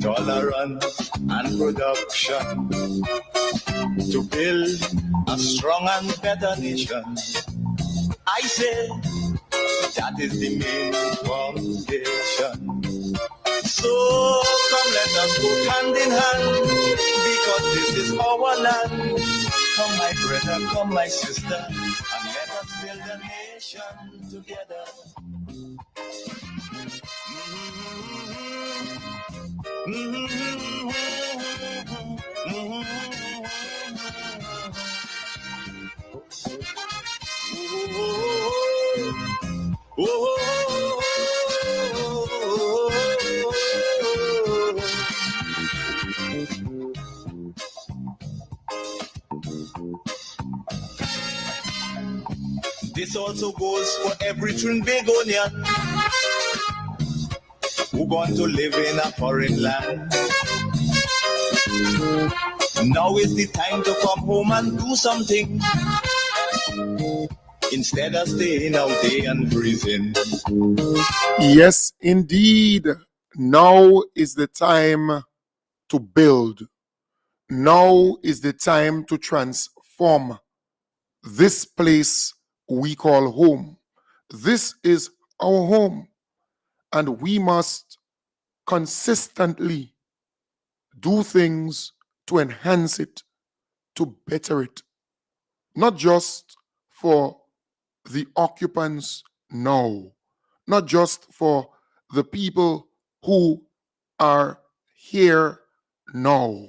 tolerance and production to build a strong and better nation. I say that is the main foundation. So come let us go hand in hand, because this is our land. Come my brother, come my sister, and let us build a nation together. This also goes for every Trinbagonian who want to live in a foreign land. Now is the time to come home and do something, instead of staying out there and freezing. Yes, indeed. Now is the time to build. Now is the time to transform this place we call home. This is our home, and we must consistently do things to enhance it, to better it, not just for the occupants now, not just for the people who are here now.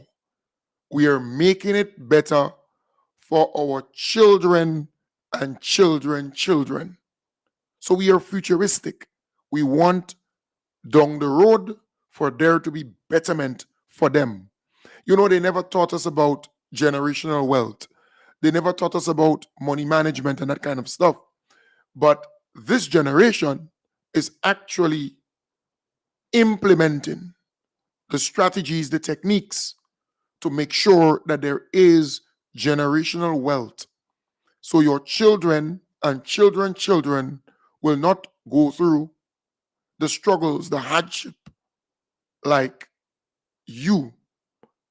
We are making it better for our children and children. So we are futuristic. We want down the road for there to be betterment for them. You know, they never taught us about generational wealth. They never taught us about money management and that kind of stuff. But this generation is actually implementing the strategies, the techniques to make sure that there is generational wealth. So your children and children will not go through the struggles, the hardship, like you,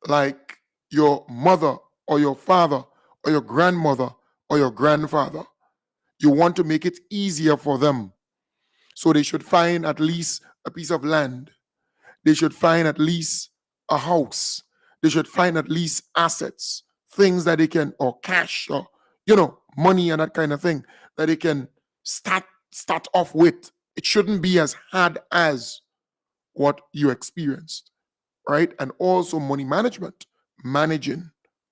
like your mother or your father or your grandmother or your grandfather. You want to make it easier for them. So they should find at least a piece of land. They should find at least a house. They should find at least assets, things that they can, or cash, or, money and that kind of thing that they can start off with. It shouldn't be as hard as what you experienced, right? And also money management, managing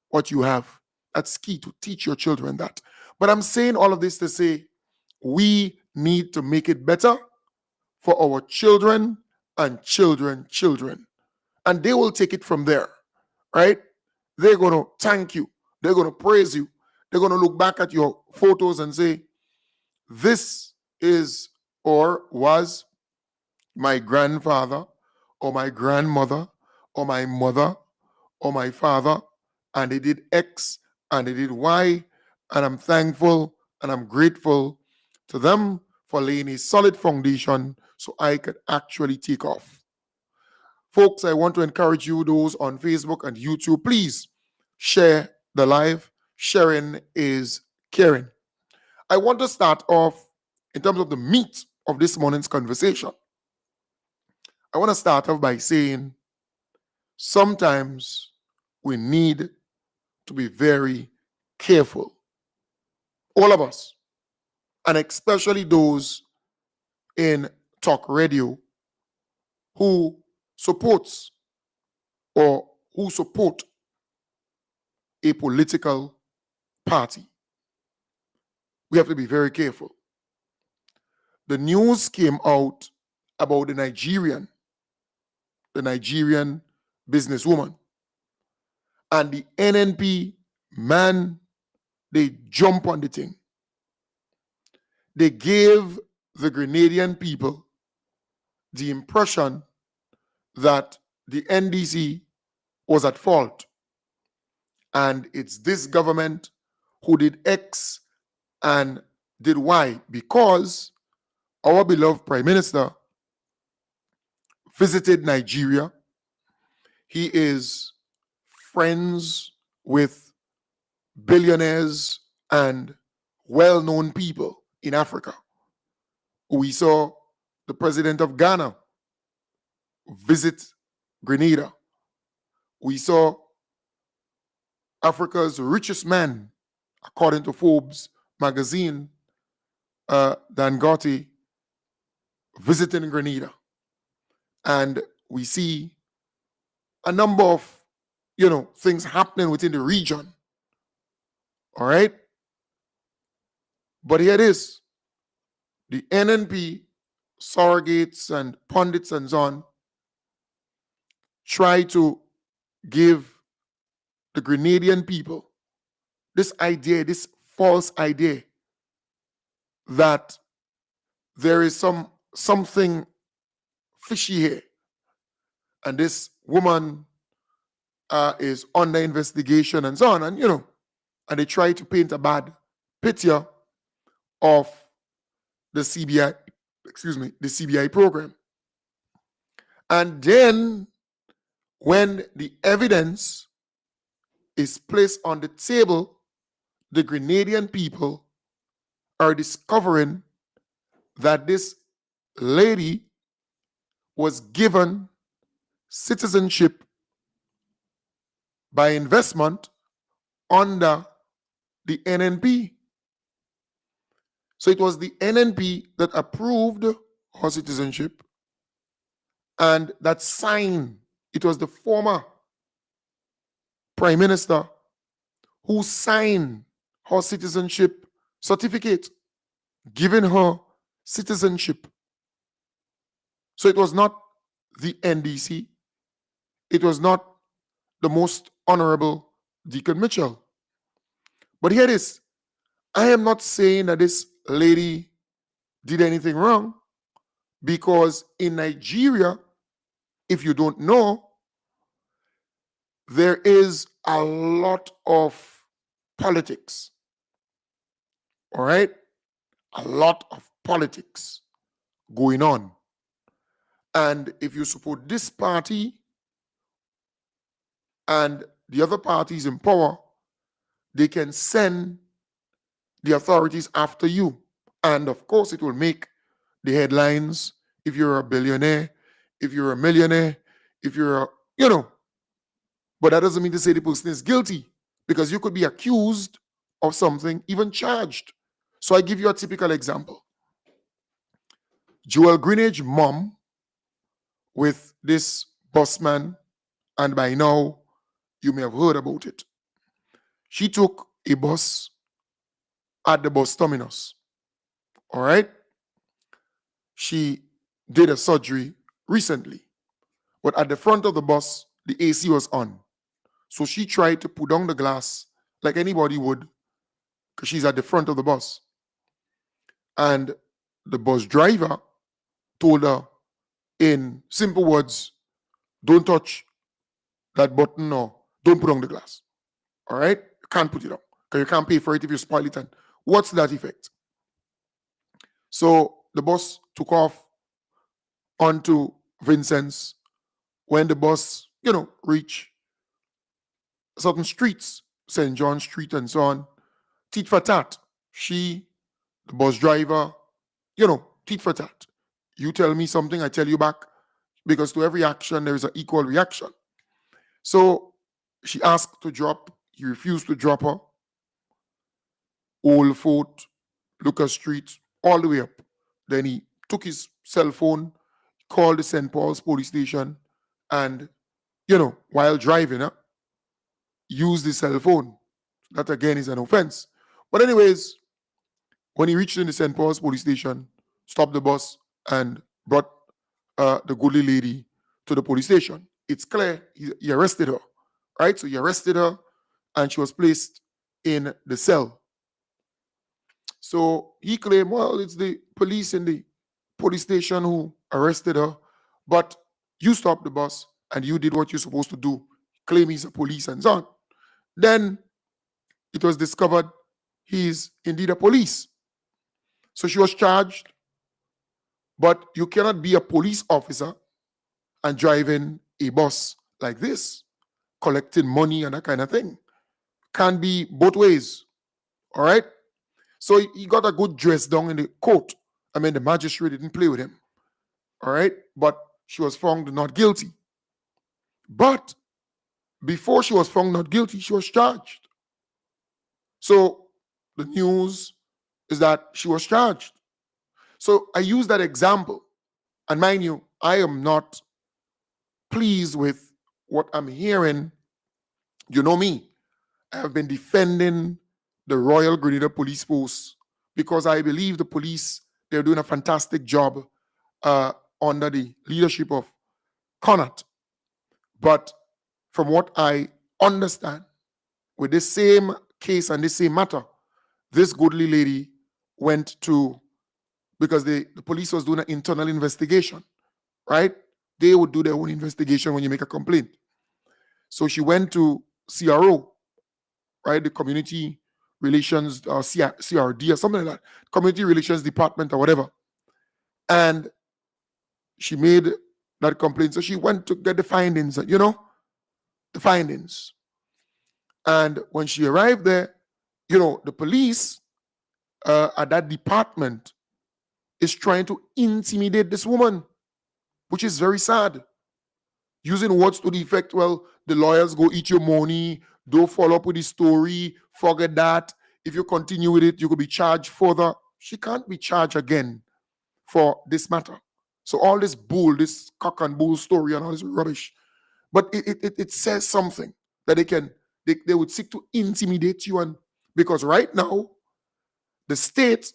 what you have. That's key to teach your children that. But I'm saying all of this to say we need to make it better for our children and children. And they will take it from there, right? They're going to thank you. They're going to praise you. They're going to look back at your photos and say, this is or was my grandfather or my grandmother or my mother or my father, and they did X and they did Y, and I'm thankful and I'm grateful to them for laying a solid foundation so I could actually take off. Folks, I want to encourage you, those on Facebook and YouTube, please share the live. Sharing is caring. I want to start off in terms of the meat of this morning's conversation. I want to start off by saying sometimes we need to be very careful. All of us, and especially those in talk radio who supports or who support a political party. We have to be very careful. The news came out about the Nigerian businesswoman, and the NNP, man, they jump on the thing. They gave the Grenadian people the impression that the NDC was at fault. And it's this government who did X and did Y, because our beloved Prime Minister visited Nigeria He is friends with billionaires and well-known people in Africa. We saw the president of Ghana visit Grenada. We saw Africa's richest man, according to Forbes magazine, Dangote, visiting Grenada. And we see a number of, things happening within the region. All right? But here it is. The NNP, surrogates and pundits and so on, try to give the Grenadian people this idea, this false idea that there is something fishy here. And this woman is under investigation and so on. And, and they try to paint a bad picture of the CBI, the CBI program. And then when the evidence is placed on the table, the Grenadian people are discovering that this lady was given citizenship by investment under the NNP. So it was the NNP that approved her citizenship and that signed. It was the former Prime Minister who signed her citizenship certificate, giving her citizenship. So it was not the NDC. It was not the most honorable Deacon Mitchell. But here it is. I am not saying that this lady did anything wrong, because in Nigeria, if you don't know, there is a lot of politics. All right? A lot of politics going on. And if you support this party and the other parties in power, they can send the authorities after you. And of course, it will make the headlines if you're a billionaire, if you're a millionaire, if you're but that doesn't mean to say the person is guilty, because you could be accused of something, even charged. So I give you a typical example. Joel Greenidge's mom with this busman, and by now you may have heard about it. She took a bus at the bus terminus. All right? She did a surgery recently, but at the front of the bus, the AC was on. So she tried to put down the glass like anybody would, because she's at the front of the bus. And the bus driver told her in simple words, don't touch that button or don't put on the glass. All right? You can't put it on because you can't pay for it if you spoil it. And what's that effect? So the bus took off onto Vincennes. When the bus, reached certain streets, St. John Street and so on, tit for tat. She, the bus driver, tit for tat. You tell me something, I tell you back, because to every action, there is an equal reaction. So she asked to drop. He refused to drop her. Old Fort, Lucas Street, all the way up. Then he took his cell phone, called the St. Paul's police station, and, while driving, used the cell phone. That again is an offense. But anyways, when he reached in the St. Paul's police station, stopped the bus and brought the goodly lady to the police station. It's clear he arrested her, right? So he arrested her and she was placed in the cell. So he claimed, well, it's the police in the police station who arrested her, but you stopped the bus and you did what you're supposed to do. Claim he's a police and so on. Then it was discovered he's indeed a police. So she was charged, but you cannot be a police officer and driving a bus like this, collecting money and that kind of thing. Can be both ways. All right. So he got a good dress down in the court. I mean, the magistrate didn't play with him. All right. But she was found not guilty. But before she was found not guilty, she was charged. So the news is that she was charged. So I use that example. And mind you, I am not pleased with what I'm hearing. You know me. I have been defending the Royal Grenada Police Force because I believe the police, they're doing a fantastic job under the leadership of Connaught. But from what I understand, with this same case and this same matter, this goodly lady went to, because the police was doing an internal investigation, right? They would do their own investigation when you make a complaint. So she went to CRO, right? The Community Relations, CRD or something like that, Community Relations Department or whatever. And she made that complaint. So she went to get the findings, the findings. And when she arrived there, the police at that department is trying to intimidate this woman, which is very sad. Using words to the effect, well, the lawyers go eat your money, don't follow up with the story, forget that. If you continue with it, you could be charged further. She can't be charged again for this matter. So all this bull, this cock and bull story and all this rubbish. But it says something that they would seek to intimidate you. And because right now, the state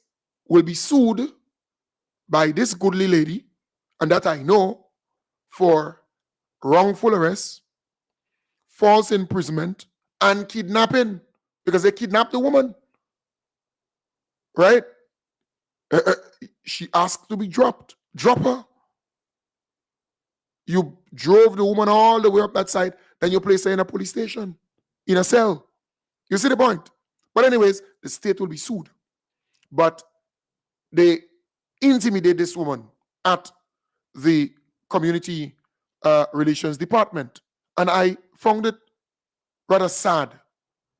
will be sued by this goodly lady, and that I know, for wrongful arrest, false imprisonment, and kidnapping, because they kidnapped the woman. Right? She asked to be dropped. Drop her. You drove the woman all the way up that side, then you place her in a police station, in a cell. You see the point? But anyways, the state will be sued. But they intimidate this woman at the Community Relations Department. And I found it rather sad,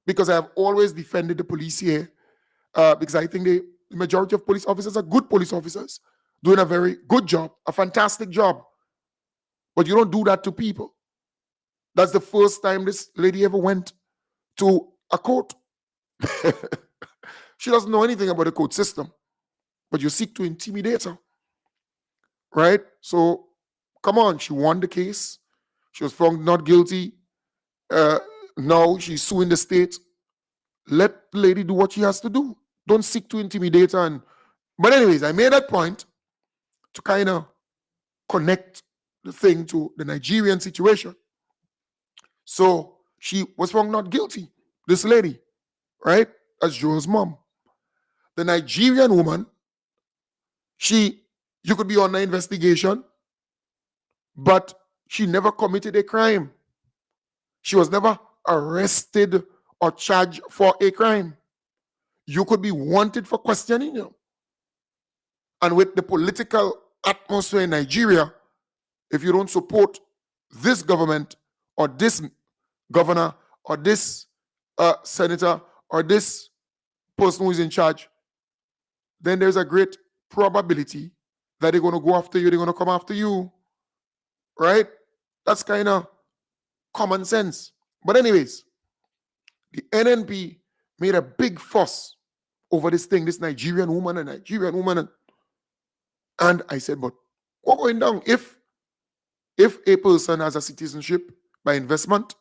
because I have always defended the police here, because I think the majority of police officers are good police officers, doing a very good job, a fantastic job. But you don't do that to people. That's the first time this lady ever went to a court. She doesn't know anything about the court system, but you seek to intimidate her. Right? So, come on, she won the case. She was found not guilty. Now she's suing the state. Let the lady do what she has to do. Don't seek to intimidate her. But anyways, I made that point to kind of connect the thing to the Nigerian situation. So she was found not guilty, this lady, right? As Joe's mom. The Nigerian woman, you could be on the investigation, but she never committed a crime. She was never arrested or charged for a crime. You could be wanted for questioning you. And with the political atmosphere in Nigeria, if you don't support this government or this governor or this senator or this person who is in charge, then there's a great probability that they're going to go after you, they're going to come after you, right? That's kind of common sense. But anyways, the NNP made a big fuss over this thing, this Nigerian woman. And I said, but what's going down? If a person has a citizenship by investment,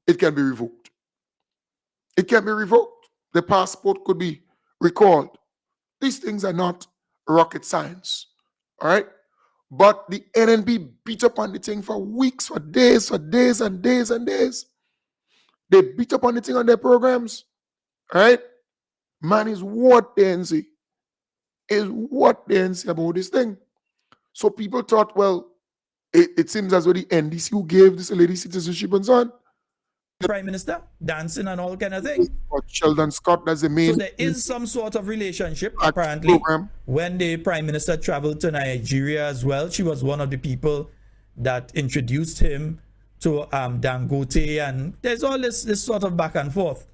it can be revoked. It can be revoked. The passport could be recalled. These things are not rocket science. All right? But the NNP beat up on the thing for weeks, for days and days. They beat up on the thing on their programs. All right? Man, is what they NC. Is what they NC about this thing. So people thought, well, it seems as though the NDC who gave this lady citizenship and so on. Prime Minister dancing and all kind of things. Sheldon Scott, that's the main. So there is some sort of relationship apparently. Program. When the Prime Minister traveled to Nigeria as well, she was one of the people that introduced him Dangote, and there's all this sort of back and forth.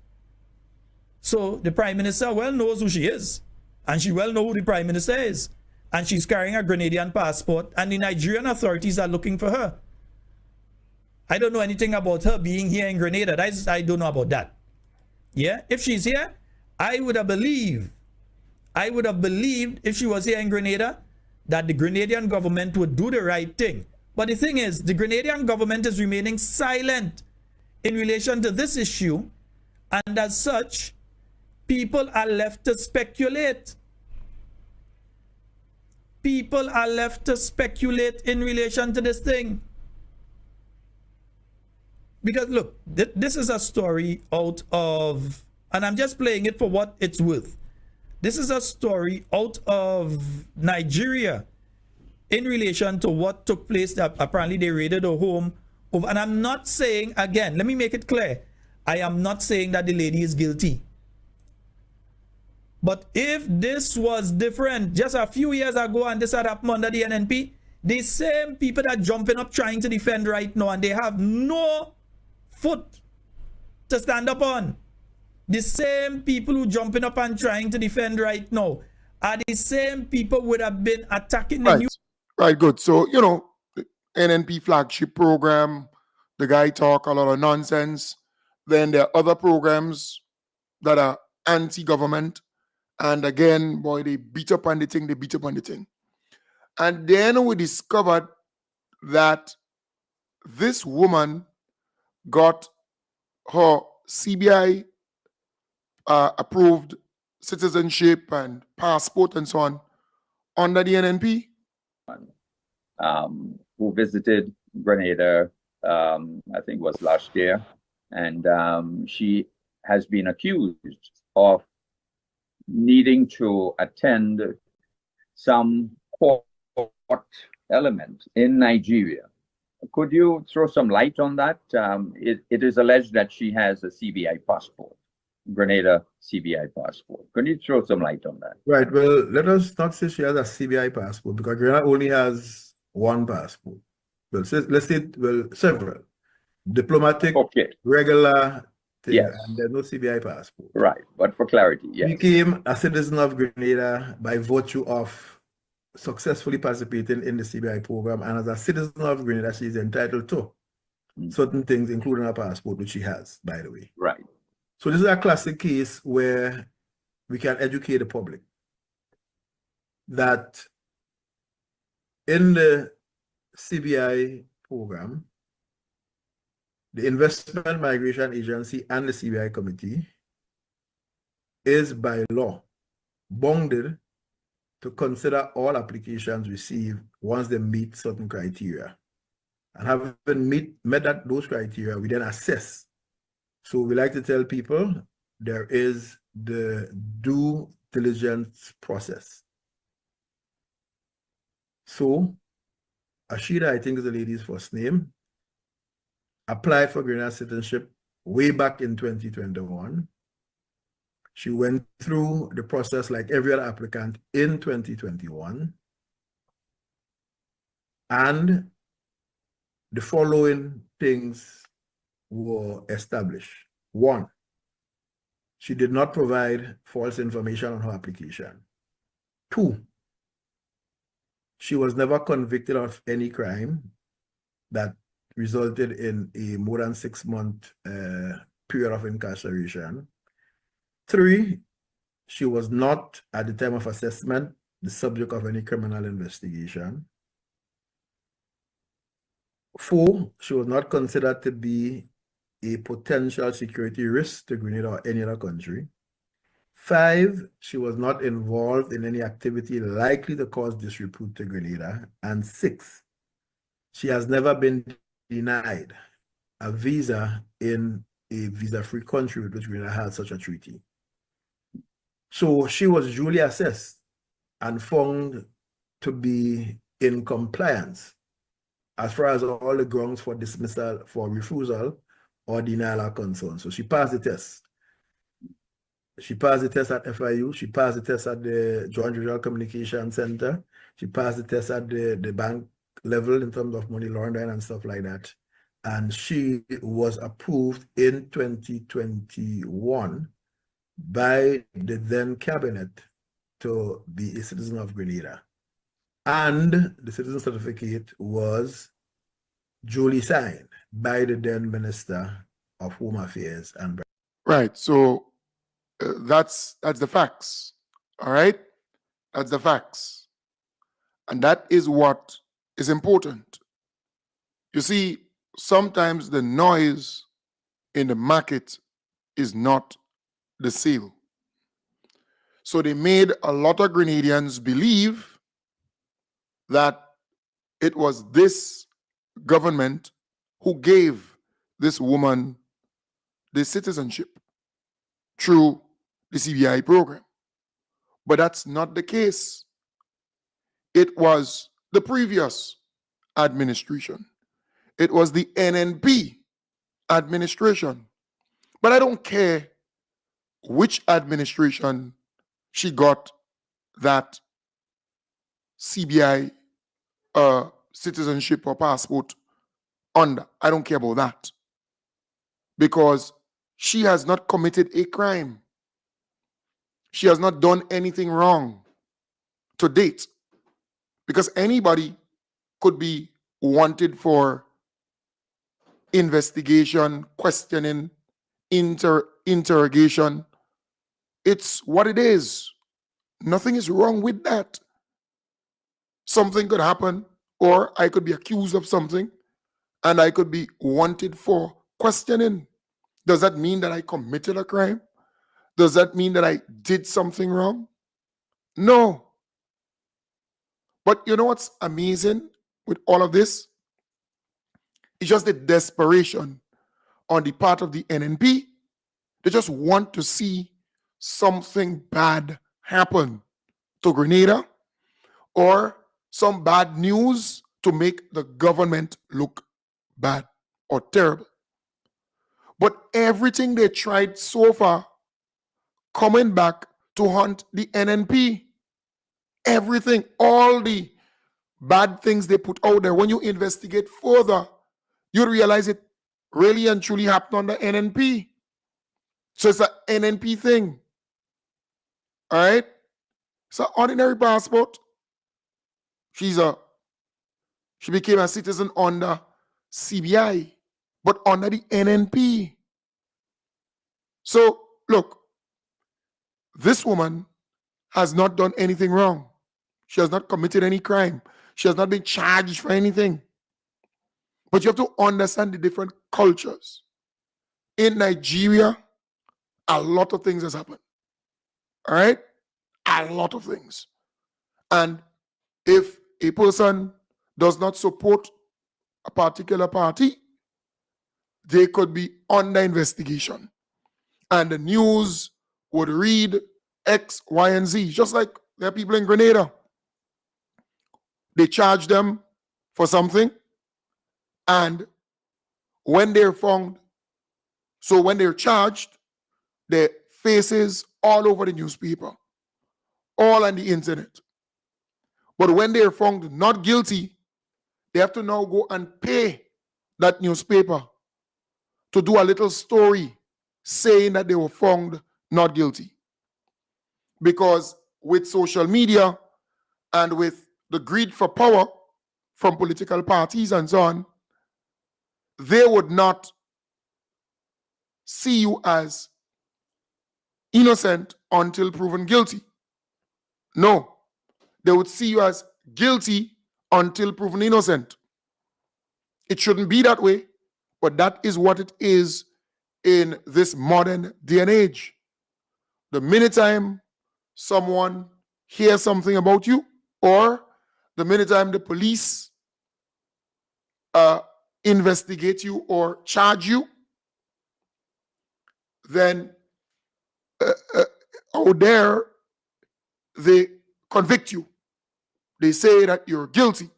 So the Prime Minister well knows who she is, and she well know who the Prime Minister is, and she's carrying a Grenadian passport, and the Nigerian authorities are looking for her. I don't know anything about her being here in Grenada. I don't know about that. Yeah, if she's here, I would have believed if she was here in Grenada that the Grenadian government would do the right thing. But the thing is, the Grenadian government is remaining silent in relation to this issue, and as such, people are left to speculate. People are left to speculate in relation to this thing. Because look, this is a story out of, and I'm just playing it for what it's worth. This is a story out of Nigeria in relation to what took place, that apparently they raided a home. And I'm not saying, again, let me make it clear, I am not saying that the lady is guilty. But if this was different just a few years ago and this had happened under the NNP, the same people that jumping up trying to defend right now, and they have no foot to stand up on. The same people who jumping up and trying to defend right now are the same people would have been attacking the news. Right, good. So, you know, the NNP flagship program, the guy talk a lot of nonsense. Then there are other programs that are anti-government. And again, boy, they beat up on the thing, And then we discovered that this woman got her CBI approved citizenship and passport and so on under the NNP. Who visited Grenada, I think it was last year, and she has been accused of needing to attend some court element in Nigeria. Could you throw some light on that? It is alleged that she has a CBI passport, Grenada CBI passport. Could you throw some light on that? Right. Well, let us not say she has a CBI passport, because Grenada only has one passport. Well, let's say, several. Diplomatic, okay, regular thing, yes, and there's no CBI passport. Right, but for clarity, yes. Became a citizen of Grenada by virtue of successfully participating in the CBI program, and as a citizen of Grenada, she is entitled to certain things, including a passport, which she has, by the way. Right. So this is a classic case where we can educate the public that in the CBI program, the Investment Migration Agency and the CBI Committee is by law bounded to consider all applications received once they meet certain criteria. And having met those criteria, we then assess. So we like to tell people there is the due diligence process. So Ashida, I think is the lady's first name, applied for Grenada citizenship way back in 2021. She went through the process like every other applicant in 2021. And the following things were established. One, she did not provide false information on her application. Two, she was never convicted of any crime that resulted in a more than 6-month period of incarceration. Three, she was not, at the time of assessment, the subject of any criminal investigation. Four, she was not considered to be a potential security risk to Grenada or any other country. Five, she was not involved in any activity likely to cause disrepute to Grenada. And six, she has never been denied a visa in a visa-free country with which Grenada has such a treaty. So she was duly assessed and found to be in compliance as far as all the grounds for dismissal, for refusal or denial are concerned. So she passed the test. She passed the test at FIU. She passed the test at the Joint Regional Communication Center. She passed the test at the bank level in terms of money laundering and stuff like that. and she was approved in 2021 by the then cabinet to be a citizen of Grenada. And the citizen certificate was duly signed by the then Minister of Home Affairs and Right. So that's the facts. All right. That's the facts. And that is what is important. You see, sometimes the noise in the market is not the sale. So they made a lot of Grenadians believe that it was this government who gave this woman the citizenship through the CBI program. But that's not the case. It was the previous administration. It was the NNP administration. But I don't care which administration she got that CBI citizenship or passport under. I don't care about that. Because she has not committed a crime. She has not done anything wrong to date. Because anybody could be wanted for investigation, questioning, interrogation. It's what it is. Nothing is wrong with that. Something could happen, or I could be accused of something, and I could be wanted for questioning. Does that mean that I committed a crime? Does that mean that I did something wrong? No. But you know what's amazing with all of this? It's just the desperation on the part of the NNP. They just want to see something bad happen to Grenada, or some bad news to make the government look bad or terrible. But everything they tried so far coming back to haunt the NNP. Everything, all the bad things they put out there, when you investigate further, you realize it really and truly happened on the NNP. So it's an NNP thing. All right? It's an ordinary passport. She became a citizen under CBI, but under the NNP. So, look, this woman has not done anything wrong. She has not committed any crime. She has not been charged for anything. But you have to understand the different cultures. In Nigeria, a lot of things has happened. All right? A lot of things. And if a person does not support a particular party, they could be under investigation. And the news would read X, Y, and Z, just like there are people in Grenada. They charge them for something, and when they're found, so when they're charged, their faces all over the newspaper, all on the internet. But when they're found not guilty, they have to now go and pay that newspaper to do a little story saying that they were found not guilty. Because with social media and with the greed for power from political parties and so on, they would not see you as innocent until proven guilty. No, they would see you as guilty until proven innocent. It shouldn't be that way, but that is what it is in this modern day and age. The minute time someone hears something about you, or the minute time the police investigate you or charge you, then out there they convict you. They say that you're guilty.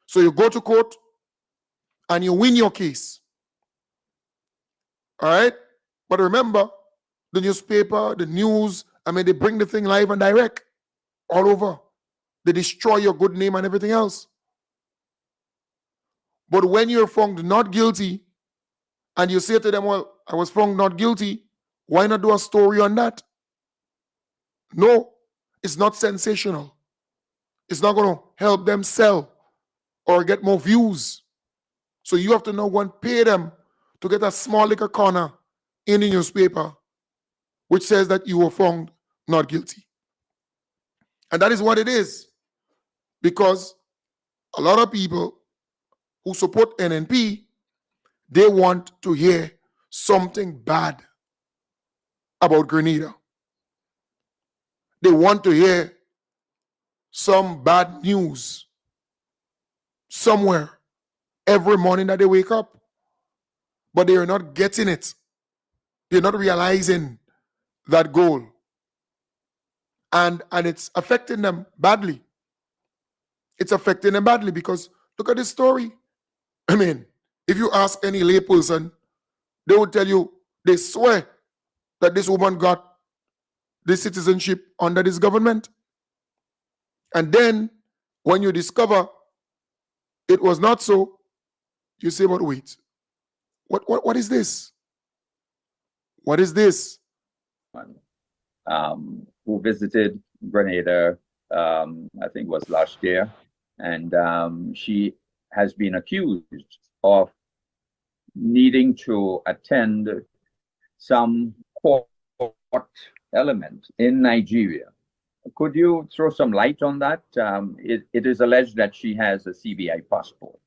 So you go to court and you win your case. All right? But remember, the newspaper, the news, they bring the thing live and direct all over. They destroy your good name and everything else. But when you're found not guilty, and you say to them, well, I was found not guilty, why not do a story on that? No, it's not sensational. It's not going to help them sell or get more views. So you have to now go and pay them to get a small little corner in the newspaper which says that you were found not guilty. And that is what it is. Because a lot of people who support NNP, they want to hear something bad about Grenada. They want to hear some bad news somewhere every morning that they wake up. But they are not getting it. They're not realizing that goal. And it's affecting them badly. It's affecting them badly because look at this story. I mean, if you ask any layperson, they will tell you, they swear that this woman got the citizenship under this government. And then when you discover it was not so, you say, but wait, what is this? What is this? Who visited Grenada, I think was last year, and she has been accused of needing to attend some court element in Nigeria. Could you throw some light on that? It is alleged that she has a CBI passport,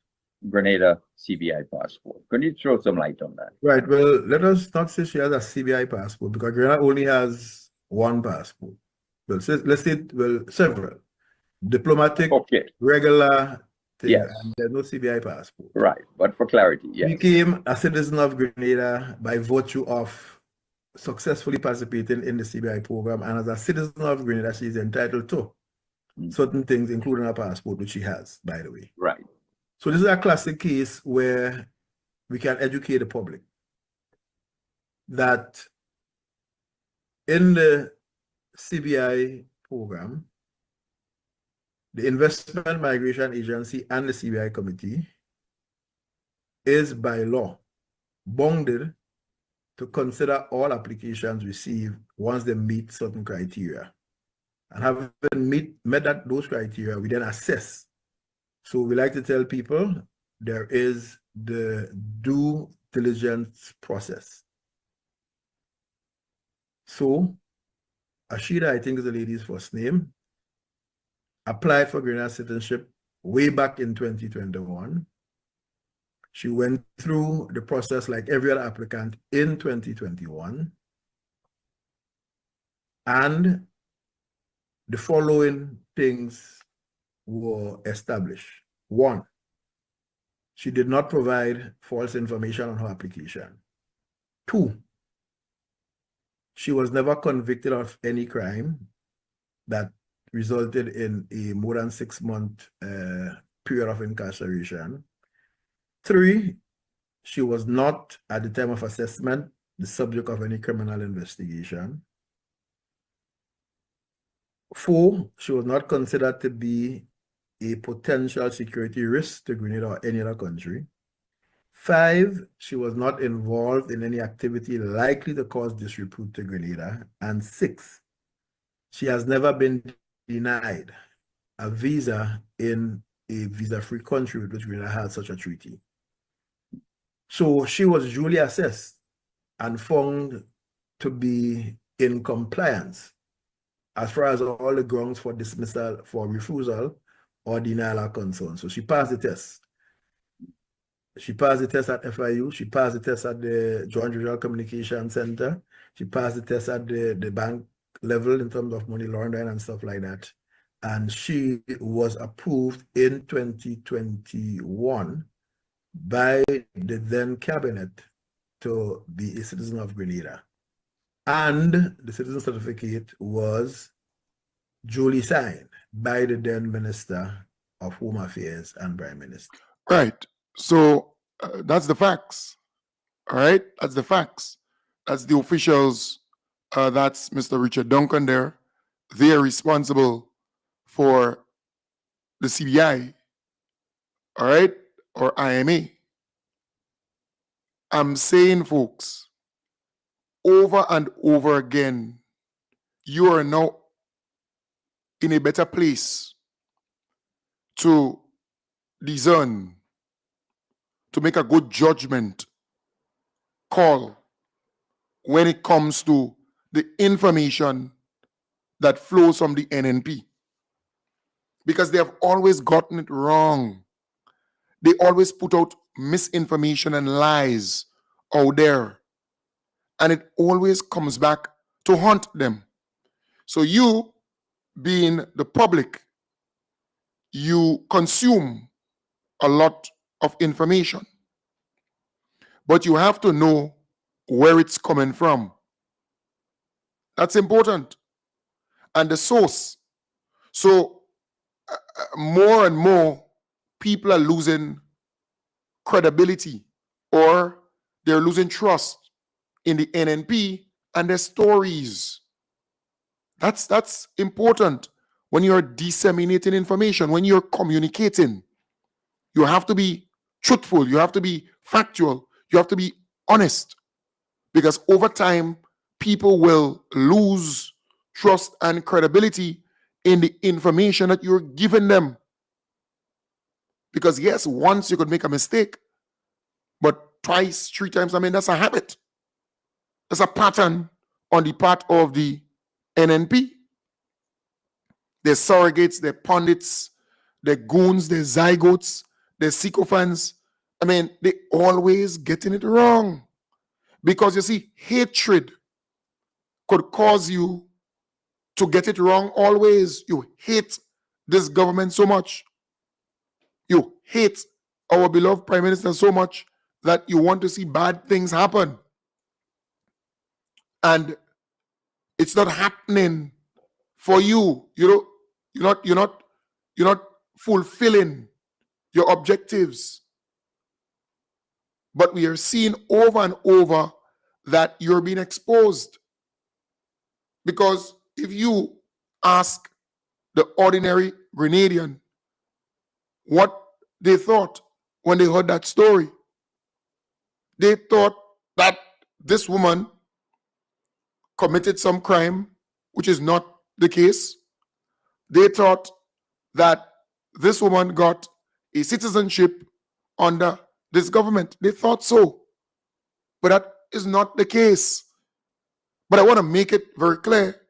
Grenada CBI passport. Could you throw some light on that? Right. Well, let us not say she has a CBI passport because Grenada only has one passport. Well, let's say, several. Diplomatic, Okay. regular thing, Yes. and there's no CBI passport. Right. But for clarity, yes. Became a citizen of Grenada by virtue of successfully participating in the CBI program, and as a citizen of Grenada, she is entitled to certain things, including a passport, which she has, by the way. Right. So this is a classic case where we can educate the public that in the CBI program, the Investment Migration Agency and the CBI Committee is by law bounded to consider all applications received once they meet certain criteria. And having met those criteria, we then assess. So we like to tell people there is the due diligence process. So Ashida, I think is the lady's first name, applied for Grenada citizenship way back in 2021. She went through the process like every other applicant in 2021. And the following things were established. One, she did not provide false information on her application. Two, she was never convicted of any crime that resulted in a more than 6-month period of incarceration. Three, she was not, at the time of assessment, the subject of any criminal investigation. Four, she was not considered to be a potential security risk to Grenada or any other country. Five, she was not involved in any activity likely to cause disrepute to Grenada. And six, she has never been denied a visa in a visa-free country with which Grenada has such a treaty. So she was duly assessed and found to be in compliance as far as all the grounds for dismissal, for refusal or denial are concerned. So she passed the test. She passed the test at FIU. She passed the test at the Joint Regional Communication Center. She passed the test at the bank level in terms of money laundering and stuff like that. And she was approved in 2021 by the then cabinet to be a citizen of Grenada. And the citizen certificate was duly signed by the then Minister of Home Affairs and Prime Minister. Right. So that's the facts. All right. That's the facts. That's the officials. That's Mr. Richard Duncan there. They are responsible for the CBI. All right. or IMA. I'm saying, folks, over and over again, you are now in a better place to discern, to make a good judgment call when it comes to the information that flows from the NNP. Because they have always gotten it wrong. They always put out misinformation and lies out there. And it always comes back to haunt them. So you, being the public, you consume a lot of information. But you have to know where it's coming from. That's important. And the source. So more and more people are losing credibility, or they're losing trust in the NNP and their stories. That's important. When you're disseminating information, when you're communicating, you have to be truthful, you have to be factual, you have to be honest. Because over time, people will lose trust and credibility in the information that you're giving them. Because yes, once you could make a mistake, but twice, 3 times, I mean, that's a habit. That's a pattern on the part of the NNP. They're surrogates, they're pundits, they're goons, they're zygotes, they're sycophants. I mean, they always getting it wrong. Because you see, hatred could cause you to get it wrong always. You hate this government so much. You hate our beloved Prime Minister so much that you want to see bad things happen. And it's not happening for you. You're not fulfilling your objectives. But we are seeing over and over that you're being exposed. Because if you ask the ordinary Grenadian what they thought when they heard that story, they thought that this woman committed some crime, which is not the case. They thought that this woman got a citizenship under this government. They thought so. But that is not the case. But I want to make it very clear.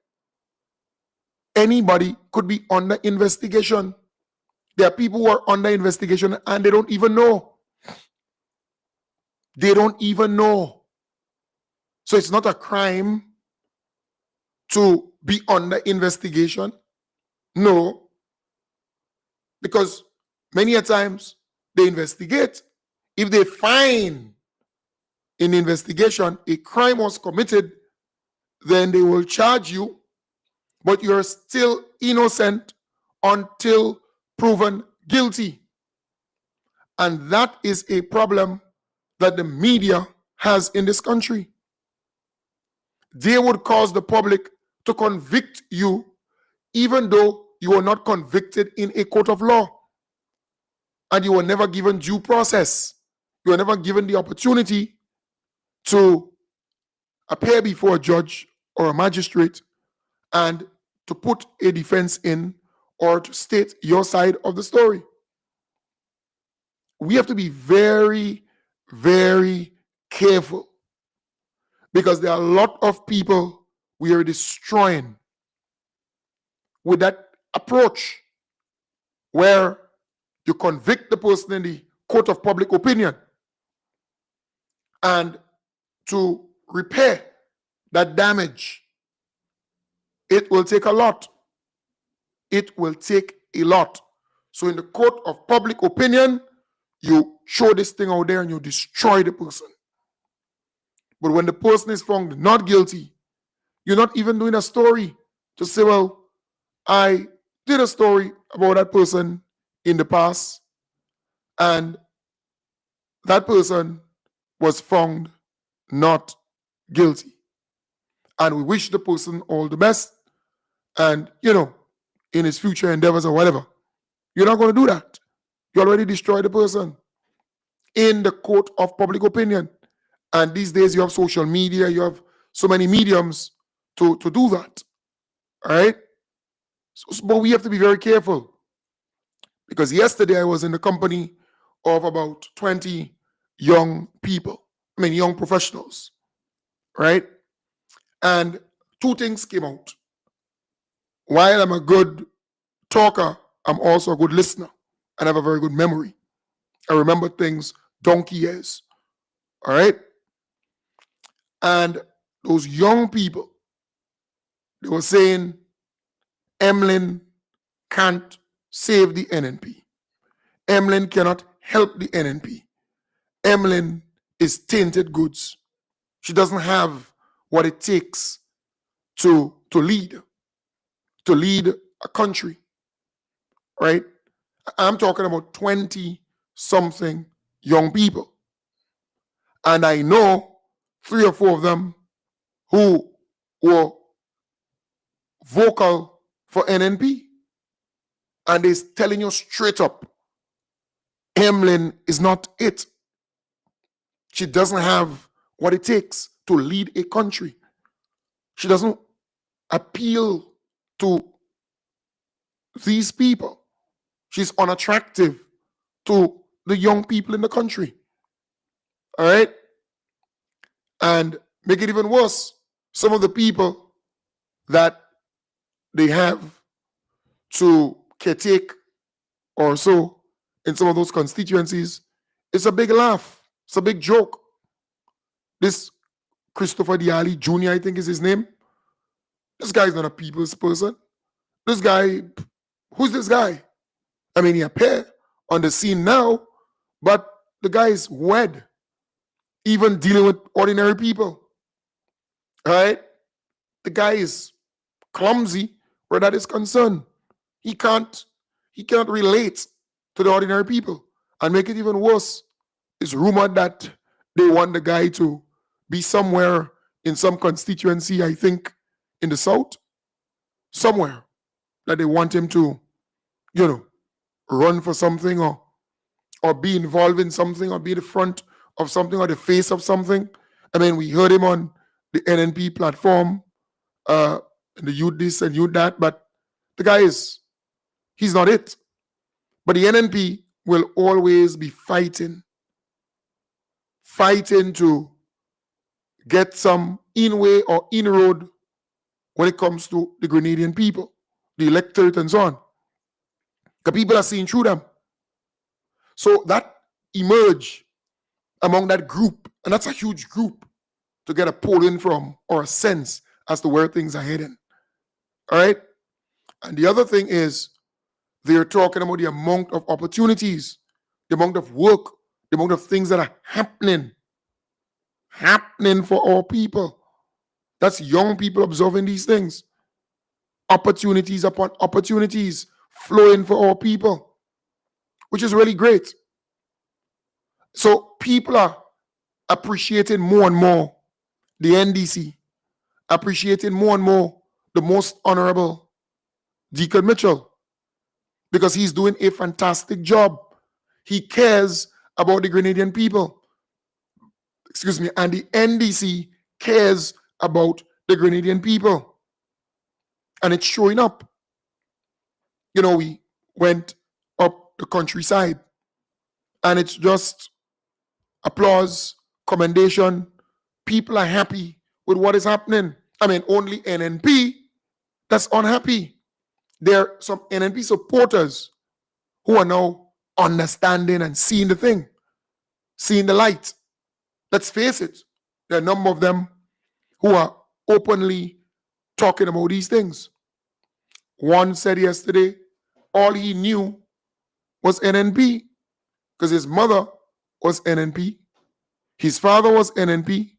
Anybody could be under investigation. There are people who are under investigation and they don't even know. They don't even know. So it's not a crime to be under investigation. No. Because many a times they investigate. If they find in the investigation a crime was committed, then they will charge you, but you're still innocent until proven guilty. And that is a problem that the media has in this country. They would cause the public to convict you even though you were not convicted in a court of law. And you were never given due process. You were never given the opportunity to appear before a judge or a magistrate and to put a defense in or to state your side of the story. We have to be very, very careful because there are a lot of people we are destroying with that approach where you convict the person in the court of public opinion, and to repair that damage, it will take a lot. It will take a lot. So in the court of public opinion, you show this thing out there and you destroy the person. But when the person is found not guilty, you're not even doing a story to say, well, I did a story about that person in the past, and that person was found not guilty. And we wish the person all the best, and, in his future endeavors or whatever. You're not going to do that. You already destroyed the person. in the court of public opinion. And these days you have social media, you have so many mediums to do that. All right? But we have to be very careful. Because yesterday I was in the company of about 20 young people, young professionals, right? And two things came out. While I'm a good talker, I'm also a good listener and have a very good memory. I remember things donkey years, all right? And those young people, they were saying, Emlyn can't save the NNP. Emlyn cannot help the NNP. Emlyn is tainted goods. She doesn't have what it takes to lead a country, right? I'm talking about 20-something young people. And I know 3 or 4 of them who were vocal for NNP. And they're telling you straight up, Emlyn is not it. She doesn't have what it takes to lead a country. She doesn't appeal to these people. She's unattractive to the young people in the country. All right? And make it even worse, some of the people that they have to caretake or so in some of those constituencies, it's a big laugh. It's a big joke. This Christopher Diali Jr., I think is his name. This guy's not a people's person. This guy, who's this guy? I mean, he appeared on the scene now, but the guy is wed, even dealing with ordinary people. All right? The guy is clumsy where that is concerned. He can't relate to the ordinary people. And make it even worse, it's rumored that they want the guy to be somewhere in some constituency, I think, in the South, somewhere that they want him to, run for something or be involved in something or be the front of something or the face of something. I mean, we heard him on the NNP platform, and the youth this and youth that, but the guy he's not it. But the NNP will always be fighting to get some in-way or inroad when it comes to the Grenadian people, the electorate and so on. The people are seeing through them. So that emerge among that group, and that's a huge group to get a polling from or a sense as to where things are heading. All right? And the other thing is they're talking about the amount of opportunities, the amount of work, the amount of things that are happening for our people. That's young people observing these things. Opportunities upon opportunities flowing for our people, which is really great. So people are appreciating more and more the NDC, appreciating more and more the Most Honorable Deacon Mitchell, because he's doing a fantastic job. He cares about the Grenadian people. And the NDC cares about the Grenadian people. And it's showing up. We went up the countryside, and it's just applause, commendation. People are happy with what is happening. I mean, only NNP that's unhappy. There are some NNP supporters who are now understanding and seeing the thing, seeing the light. Let's face it, there are a number of them who are openly talking about these things. One said yesterday, all he knew was NNP because his mother was NNP, his father was NNP,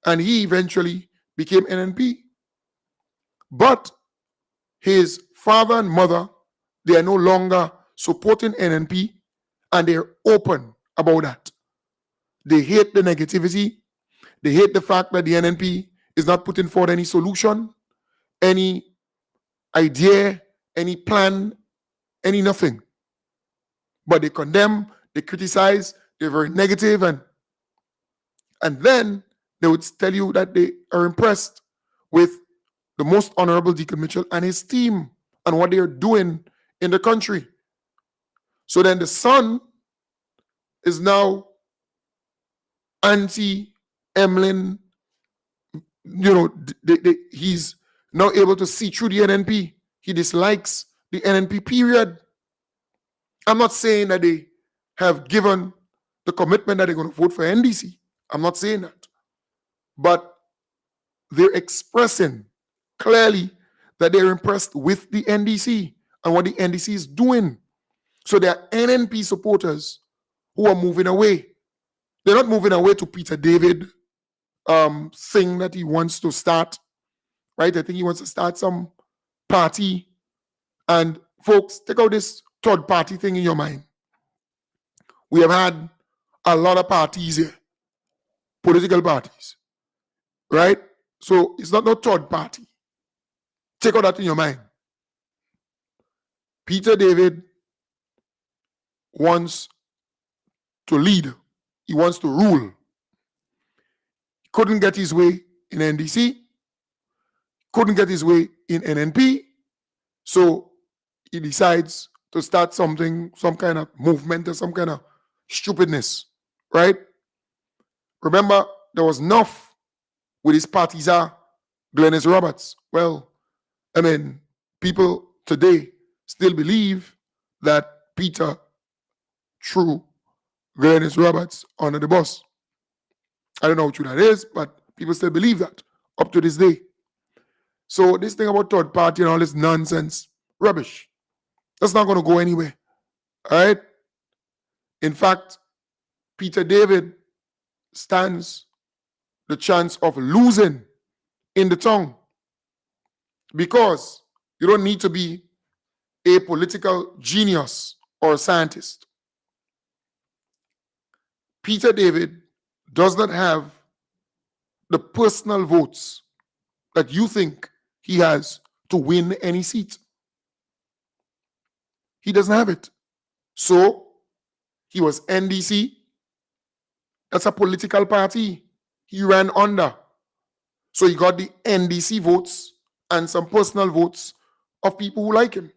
and he eventually became NNP. But his father and mother, they are no longer supporting NNP, and they're open about that. They hate the negativity. They hate the fact that the NNP is not putting forward any solution, any idea, any plan, any nothing. But they condemn, they criticize, They're very negative, and then they would tell you that they are impressed with the most honorable Deacon Mitchell and his team and what they are doing in the country. So then the son is now anti-Emlyn. He's now able to see through the NNP. He dislikes the NNP, period. I'm not saying that they have given the commitment that they're going to vote for NDC. I'm not saying that. But they're expressing clearly that they're impressed with the NDC and what the NDC is doing. So there are NNP supporters who are moving away. They're not moving away to Peter David thing that he wants to start, right? I think he wants to start some party. And folks, take out this third party thing in your mind. We have had a lot of parties here, political parties, right? So it's not no third party. Take out that in your mind. Peter David wants to lead. He wants to rule. He couldn't get his way in NDC. Couldn't get his way in NNP. So he decides to start something, some kind of movement or some kind of stupidness, right? Remember, there was enough with his partisan, Glennis Roberts. Well, I mean, people today still believe that Peter threw Glennis Roberts under the bus. I don't know how true that is, but people still believe that up to this day. So this thing about third party and all this nonsense, rubbish. That's not going to go anywhere. All right? In fact, Peter David stands the chance of losing in the tongue because you don't need to be a political genius or a scientist. Peter David does not have the personal votes that you think he has to win any seat. He doesn't have it. So he was NDC. That's a political party he ran under. So he got the NDC votes and some personal votes of people who like him.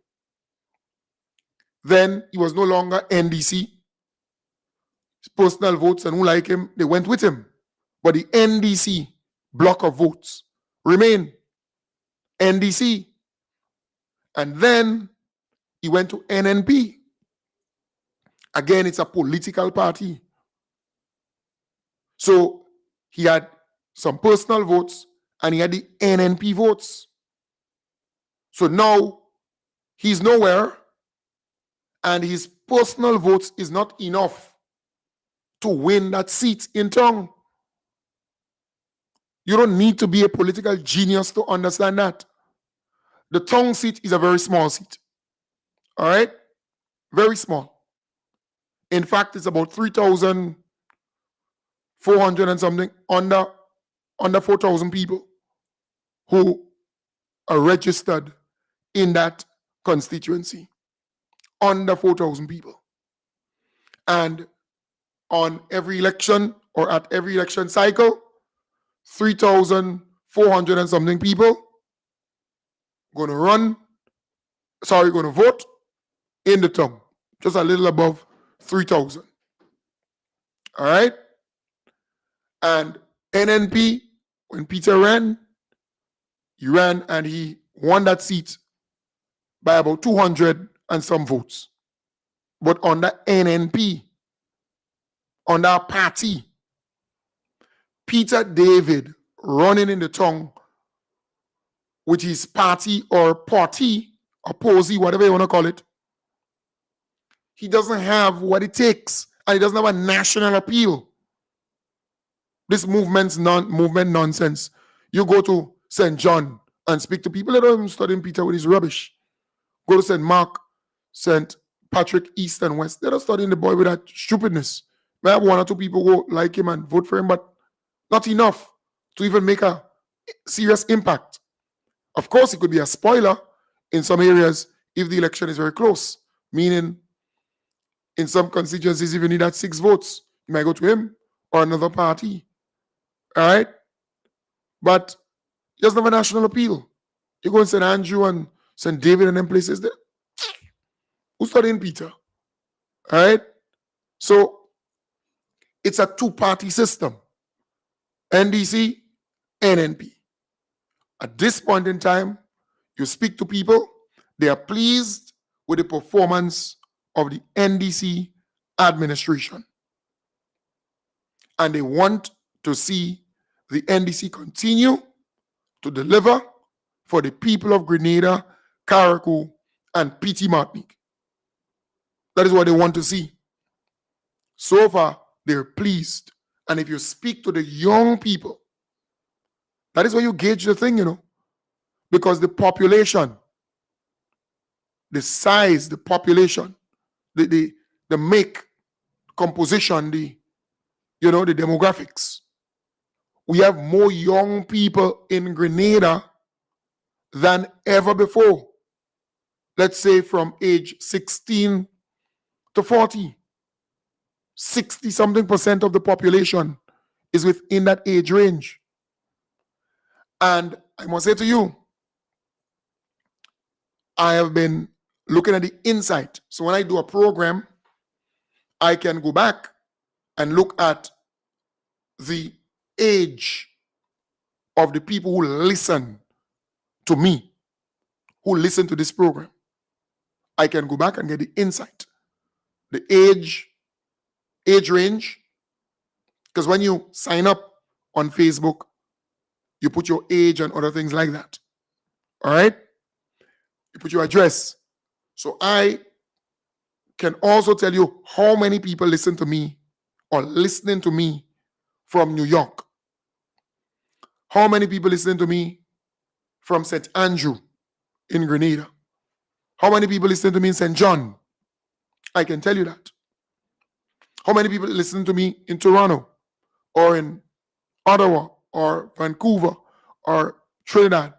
Then he was no longer NDC. His personal votes and who like him, they went with him. But the NDC block of votes remain NDC. And then he went to NNP. Again, it's a political party. So he had some personal votes and he had the NNP votes. So now he's nowhere and his personal votes is not enough to win that seat in town. You don't need to be a political genius to understand that. The tongue seat is a very small seat. All right? Very small. In fact, it's about 3,400 and something, under 4,000 people who are registered in that constituency. Under 4,000 people. And on every election or at every election cycle, 3,400 and something people going to vote in the tongue. Just a little above 3,000. All right? And NNP, when Peter ran, he ran and he won that seat by about 200 and some votes. But on the NNP, on that party, Peter David running in the tongue with his party or posy, whatever you want to call it, he doesn't have what it takes and he doesn't have a national appeal. This movement nonsense. You go to St. John and speak to people that are studying Peter with his rubbish. Go to St. Mark, St. Patrick, East and West. They're not studying the boy with that stupidness. We have one or two people go like him and vote for him, but not enough to even make a serious impact. Of course, it could be a spoiler in some areas if the election is very close, meaning in some constituencies, if you need that 6 votes, You might go to him or another party. All right? But he doesn't have a national appeal. You go in St. Andrew and St. David and them places there. Who's studying Peter? All right? So it's a two-party system. NDC, NNP. At this point in time, you speak to people, they are pleased with the performance of the NDC administration. And they want to see the NDC continue to deliver for the people of Grenada, Carriacou, and Petite Martinique. That is what they want to see. So far, they're pleased. And if you speak to the young people, that is where you gauge the thing, you know. Because the population, the size, the population, the make, composition, the demographics. We have more young people in Grenada than ever before. Let's say from age 16 to 40. 60-something% of the population is within that age range. And I must say to you, I have been looking at the insight. So when I do a program, I can go back and look at the age of the people who listen to me, who listen to this program. I can go back and get the insight, the age range. Because when you sign up on Facebook, you put your age and other things like that. All right? You put your address. So I can also tell you how many people listen to me or listening to me from New York. How many people listen to me from St. Andrew in Grenada? How many people listen to me in St. John? I can tell you that. How many people listen to me in Toronto or in Ottawa or Vancouver or Trinidad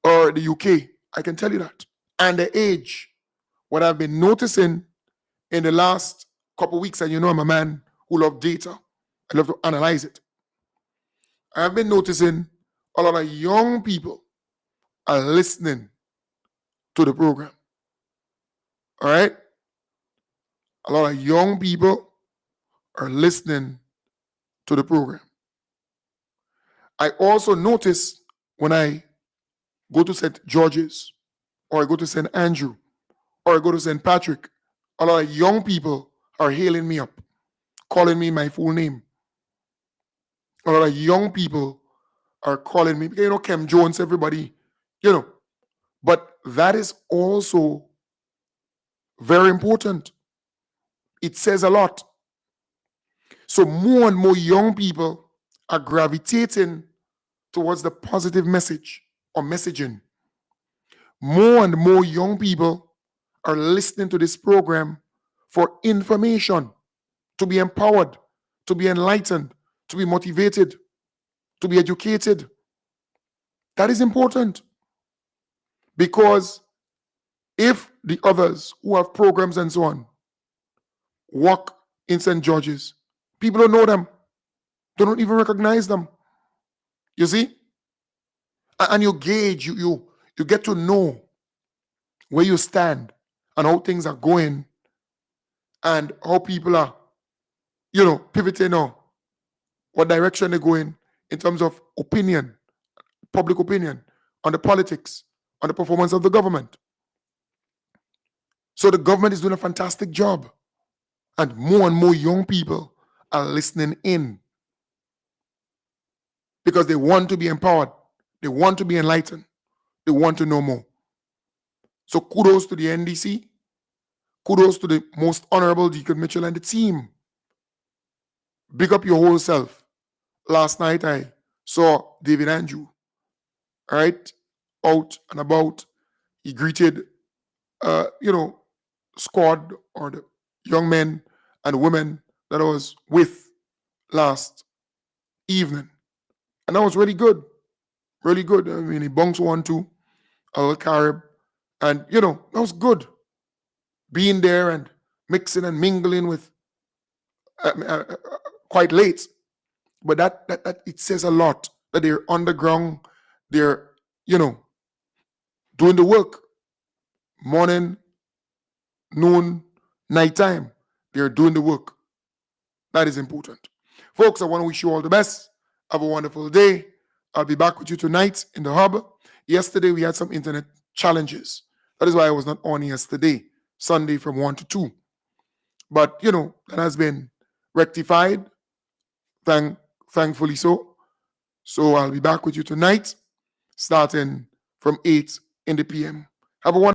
or the UK? I can tell you that. And the age. What I've been noticing in the last couple of weeks, and you know I'm a man who loves data. I love to analyze it. I've been noticing a lot of young people are listening to the program. All right? A lot of young people are listening to the program. I also notice when I go to St. George's, or I go to St. Andrew, or I go to St. Patrick, a lot of young people are hailing me up, calling me my full name. A lot of young people are calling me, you know, Kem Jones, everybody, you know. But that is also very important. It says a lot. So more and more young people are gravitating towards the positive message or messaging. More and more young people are listening to this program for information, to be empowered, to be enlightened, to be motivated, to be educated. That is important. Because if the others who have programs and so on work in St. George's, people don't know them. They don't even recognize them. You see? And you gauge, you get to know where you stand and how things are going and how people are, you know, pivoting or what direction they're going in terms of opinion, public opinion, on the politics, on the performance of the government. So the government is doing a fantastic job. And more young people are listening in because they want to be empowered. They want to be enlightened. They want to know more. So kudos to the NDC. Kudos to the Most Honorable Deacon Mitchell and the team. Big up your whole self. Last night I saw David Andrew, right, out and about. He greeted, squad or the young men and women that I was with last evening. And that was really good. Really good. I mean, he bunked 1-2, a little Carib. And, you know, that was good. Being there and mixing and mingling with quite late. But that it says a lot that they're underground, they're, doing the work. Morning, noon, nighttime, they're doing the work. That is important. Folks, I want to wish you all the best. Have a wonderful day. I'll be back with you tonight in the hub. Yesterday, we had some internet challenges. That is why I was not on yesterday, Sunday from 1 to 2. But, that has been rectified. Thankfully so. So I'll be back with you tonight, starting from 8 in the PM. Have a wonderful